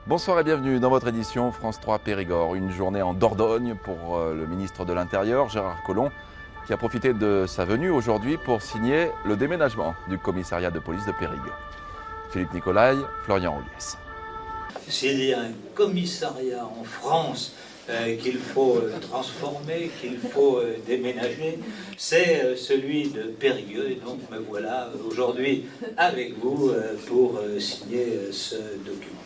Bonsoir et bienvenue dans votre édition France 3 Périgord. Une journée en Dordogne pour le ministre de l'Intérieur, Gérard Collomb, qui a profité de sa venue aujourd'hui pour signer le déménagement du commissariat de police de Périgueux. Philippe Nicolai, Florian Rouliès. S'il y a un commissariat en France qu'il faut transformer, qu'il faut déménager, c'est celui de Périgueux. Et donc me voilà aujourd'hui avec vous pour signer ce document.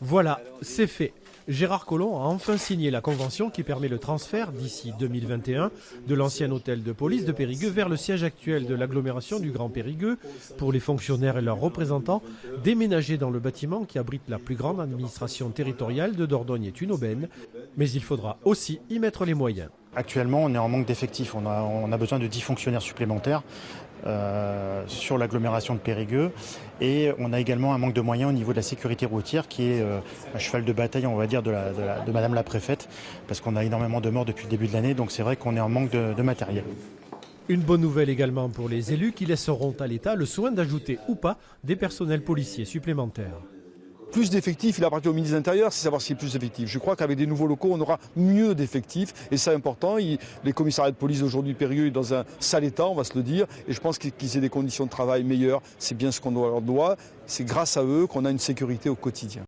Voilà, c'est fait. Gérard Collomb a enfin signé la convention qui permet le transfert, d'ici 2021, de l'ancien hôtel de police de Périgueux vers le siège actuel de l'agglomération du Grand Périgueux pour les fonctionnaires et leurs représentants déménagés dans le bâtiment qui abrite la plus grande administration territoriale de Dordogne et une aubaine. Mais il faudra aussi y mettre les moyens. Actuellement, on est en manque d'effectifs. On a besoin de 10 fonctionnaires supplémentaires sur l'agglomération de Périgueux. Et on a également un manque de moyens au niveau de la sécurité routière qui est un cheval de bataille, on va dire, de Madame la Préfète, parce qu'on a énormément de morts depuis le début de l'année. Donc c'est vrai qu'on est en manque de matériel. Une bonne nouvelle également pour les élus qui laisseront à l'État le soin d'ajouter ou pas des personnels policiers supplémentaires. Plus d'effectifs, il appartient au ministre de l'Intérieur, c'est savoir s'il y a plus d'effectifs. Je crois qu'avec des nouveaux locaux, on aura mieux d'effectifs et c'est important. Les commissariats de police aujourd'hui Périgueux est dans un sale état, on va se le dire, et je pense qu'ils aient des conditions de travail meilleures, c'est bien ce qu'on leur doit. C'est grâce à eux qu'on a une sécurité au quotidien.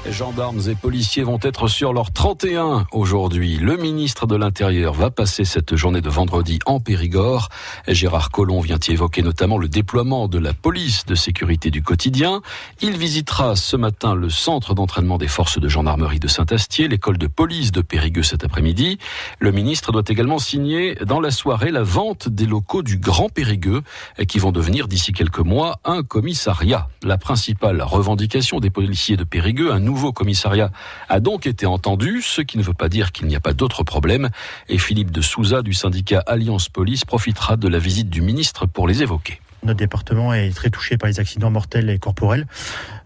Gendarmes et policiers vont être sur leur 31 aujourd'hui. Le ministre de l'Intérieur va passer cette journée de vendredi en Périgord. Gérard Collomb vient y évoquer notamment le déploiement de la police de sécurité du quotidien. Il visitera ce matin le centre d'entraînement des forces de gendarmerie de Saint-Astier, l'école de police de Périgueux cet après-midi. Le ministre doit également signer dans la soirée la vente des locaux du Grand Périgueux qui vont devenir d'ici quelques mois un commissariat. La principale revendication des policiers de Périgueux, un nouveau commissariat a donc été entendu, ce qui ne veut pas dire qu'il n'y a pas d'autres problèmes. Et Philippe de Souza du syndicat Alliance Police profitera de la visite du ministre pour les évoquer. Notre département est très touché par les accidents mortels et corporels.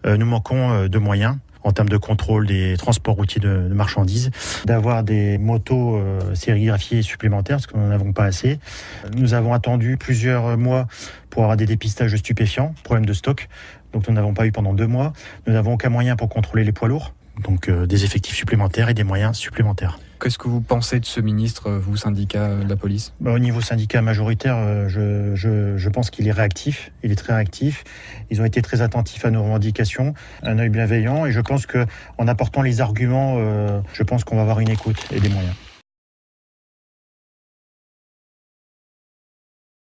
Nous manquons de moyens en termes de contrôle des transports routiers de marchandises, d'avoir des motos sérigraphiées supplémentaires, parce que nous n'en avons pas assez. Nous avons attendu plusieurs mois pour avoir des dépistages de stupéfiants, problème de stock, donc nous n'avons pas eu pendant 2 mois. Nous n'avons aucun moyen pour contrôler les poids lourds, donc des effectifs supplémentaires et des moyens supplémentaires. Qu'est-ce que vous pensez de ce ministre, vous, syndicat de la police ? Au niveau syndicat majoritaire, je pense qu'il est réactif, il est très réactif. Ils ont été très attentifs à nos revendications, un œil bienveillant, et je pense qu'en apportant les arguments, je pense qu'on va avoir une écoute et des moyens.